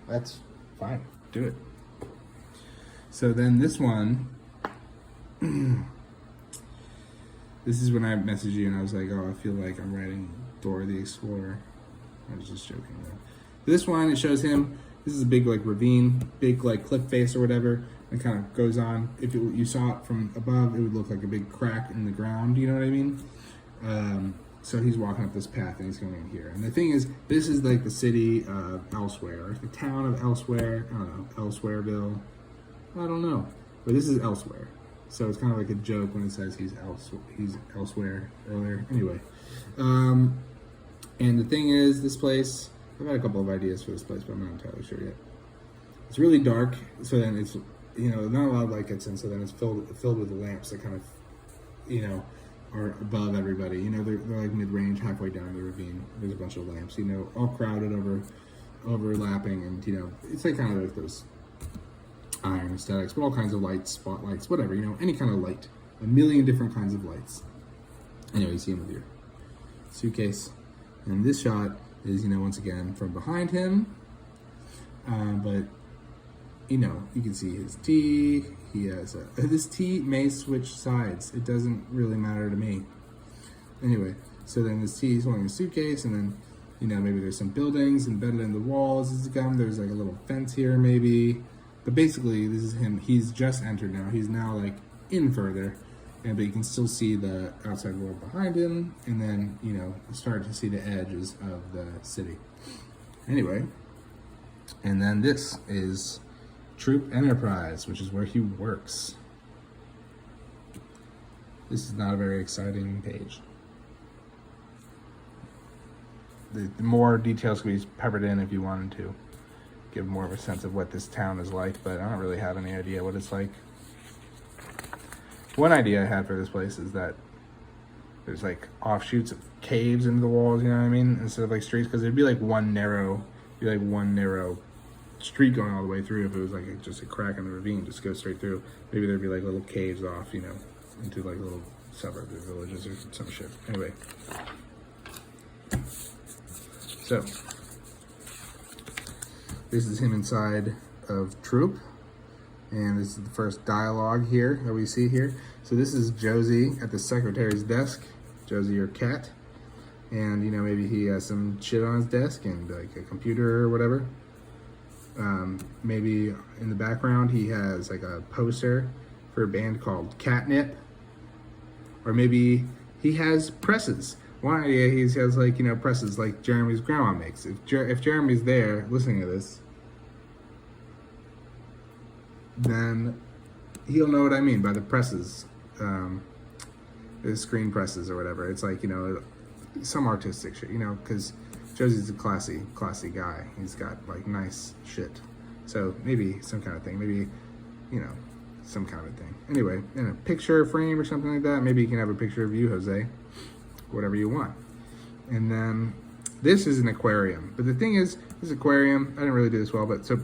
That's fine. Do it. So then this one, this is when I messaged you and I was like, oh, I feel like I'm writing Dora the Explorer. I was just joking though. This one, it shows him, this is a big like ravine, big like cliff face or whatever. It kind of goes on. If you saw it from above, it would look like a big crack in the ground, you know what I mean? So he's walking up this path and he's going in here. And the thing is, this is like the city of Elsewhere, the town of Elsewhere. I don't know, Elsewhereville. I don't know, but this is Elsewhere. So it's kind of like a joke when it says he's elsewhere earlier. Anyway, and the thing is, this place, I've had a couple of ideas for this place, but I'm not entirely sure yet. It's really dark, so then it's, you know, not a lot of light gets in, so then it's filled with lamps that kind of, you know, are above everybody. You know, they're like mid-range, halfway down the ravine. There's a bunch of lamps, you know, all crowded overlapping, and, you know, it's like kind of like those iron aesthetics, but all kinds of lights, spotlights, whatever, you know, any kind of light. A million different kinds of lights. Anyway, you see him with your suitcase. And this shot is, you know, once again from behind him. But, you know, you can see his T. He has this T may switch sides. It doesn't really matter to me. Anyway, so then this T is holding a suitcase, and then, you know, maybe there's some buildings embedded in the walls as he comes. There's like a little fence here, maybe. But basically, this is him. He's just entered now. He's now like in further, but you can still see the outside world behind him, and then, you know, start to see the edges of the city. Anyway, and then this is Troop Enterprise, which is where he works. This is not a very exciting page. The more details could be peppered in if you wanted to give more of a sense of what this town is like, but I don't really have any idea what it's like. One idea I had for this place is that there's like offshoots of caves into the walls, you know what I mean, instead of like streets, because it'd be like one narrow street going all the way through. If it was like just a crack in the ravine, just go straight through. Maybe there'd be like little caves off, you know, into like little suburbs or villages or some shit. Anyway, so this is him inside of Troop, and this is the first dialogue here that we see here. So this is Josie at the secretary's desk. Josie, your cat. And, you know, maybe he has some shit on his desk and like a computer or whatever. Maybe in the background he has like a poster for a band called Catnip. Or maybe he has presses. One idea, he has like, you know, presses like Jeremy's grandma makes. If Jeremy's there listening to this, then he'll know what I mean by the presses, the screen presses or whatever. It's like, you know, some artistic shit, you know, because Josie's a classy guy. He's got like nice shit. So maybe some kind of thing, maybe, you know, some kind of thing. Anyway, in a picture frame or something like that, maybe you can have a picture of you, Jose, whatever you want. And then this is an aquarium. But the thing is, this aquarium, I didn't really do this well, but so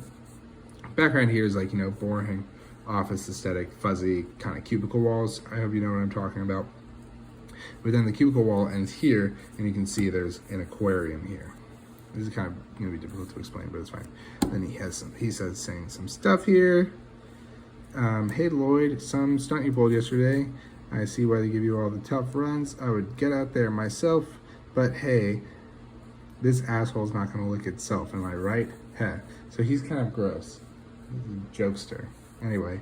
background here is like, you know, boring office aesthetic, fuzzy kind of cubicle walls. I hope you know what I'm talking about. But then the cubicle wall ends here, and you can see there's an aquarium here. This is kind of gonna be difficult to explain, but it's fine. Then he says saying some stuff here. Hey Lloyd, some stunt you pulled yesterday. I see why they give you all the tough runs. I would get out there myself, but hey, this asshole's not gonna lick itself, am I right? Heh. So he's kind of gross. He's a jokester. Anyway,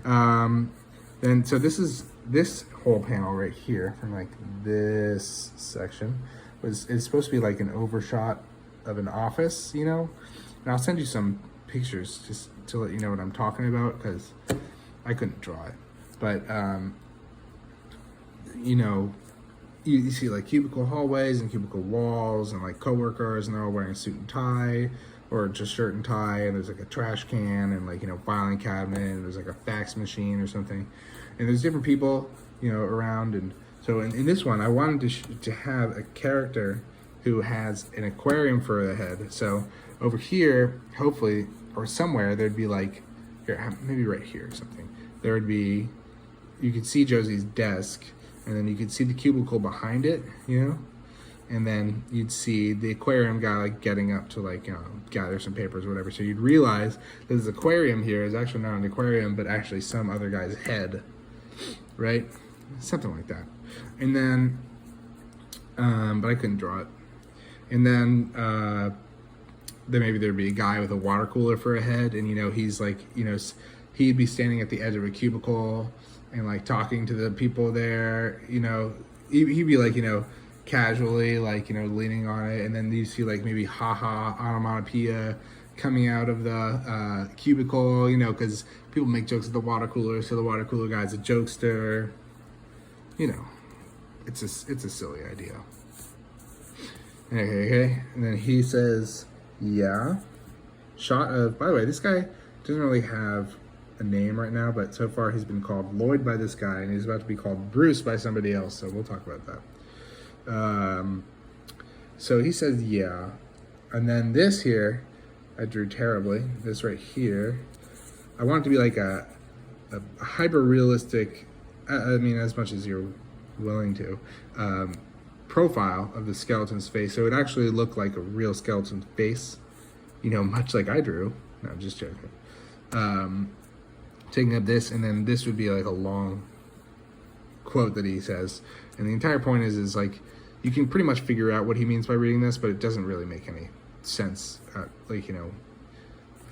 then so this is this whole panel right here from like this section it's supposed to be like an overshot of an office, you know. And I'll send you some pictures just to let you know what I'm talking about, because I couldn't draw it, but you know, you see like cubicle hallways and cubicle walls and like coworkers, and they're all wearing a suit and tie or just shirt and tie, and there's like a trash can and like, you know, filing cabinet, and there's like a fax machine or something, and there's different people, you know, around. And so in this one I wanted to have a character who has an aquarium for a head. So over here, hopefully, or somewhere, there'd be like, here, maybe right here or something, there would be, you could see Josie's desk, and then you could see the cubicle behind it, you know. and then you'd see the aquarium guy like getting up to like gather some papers or whatever. So you'd realize that this aquarium here is actually not an aquarium, but actually some other guy's head, right? Something like that. And then, but I couldn't draw it. And then maybe there'd be a guy with a water cooler for a head, and he's like, he'd be standing at the edge of a cubicle and like talking to the people there. He'd be like, casually like leaning on it, and then you see like maybe haha onomatopoeia coming out of the cubicle, because people make jokes at the water cooler, so the water cooler guy's a jokester. It's a silly idea. Okay, and then he says, yeah, shot of, by the way, this guy doesn't really have a name right now, but so far he's been called Lloyd by this guy, and he's about to be called Bruce by somebody else, so we'll talk about that. So he says, yeah. And then this here, I drew terribly. This right here, I want it to be like a hyper-realistic, I mean, as much as you're willing to, profile of the skeleton's face. So it would actually look like a real skeleton's face, much like I drew. No, I'm just joking. Taking up this, and then this would be like a long quote that he says. And the entire point is like, you can pretty much figure out what he means by reading this, but it doesn't really make any sense,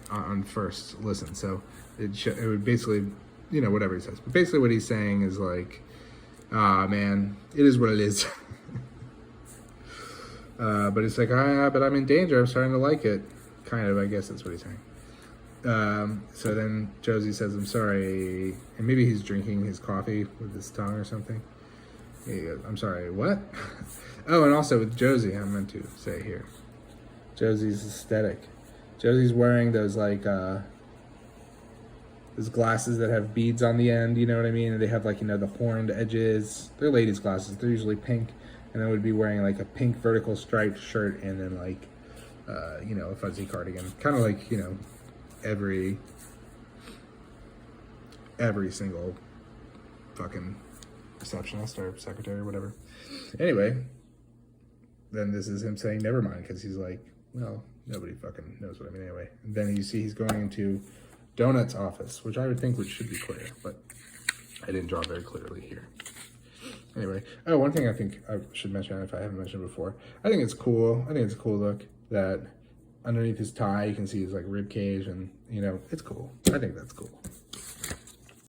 on first listen. So it would basically, whatever he says. But basically what he's saying is like, man, it is what it is. But it's like, but I'm in danger. I'm starting to like it. Kind of, I guess that's what he's saying. So then Josie says, I'm sorry. And maybe he's drinking his coffee with his tongue or something. He goes, I'm sorry, what? Oh, and also with Josie, I meant to say here, Josie's aesthetic. Josie's wearing those like, those glasses that have beads on the end, you know what I mean? And they have like, the horned edges. They're ladies' glasses. They're usually pink. And then would be wearing like a pink vertical striped shirt and then like, a fuzzy cardigan. Kind of like, every single fucking receptionist or secretary or whatever. Anyway, then this is him saying never mind, because he's like, well, nobody fucking knows what I mean anyway. And then you see he's going into Donut's office, which I would think should be clear, but I didn't draw very clearly here. Anyway, one thing I think I should mention, if I haven't mentioned before, I think it's cool. I think it's a cool look that underneath his tie you can see his like rib cage, and it's cool. I think that's cool.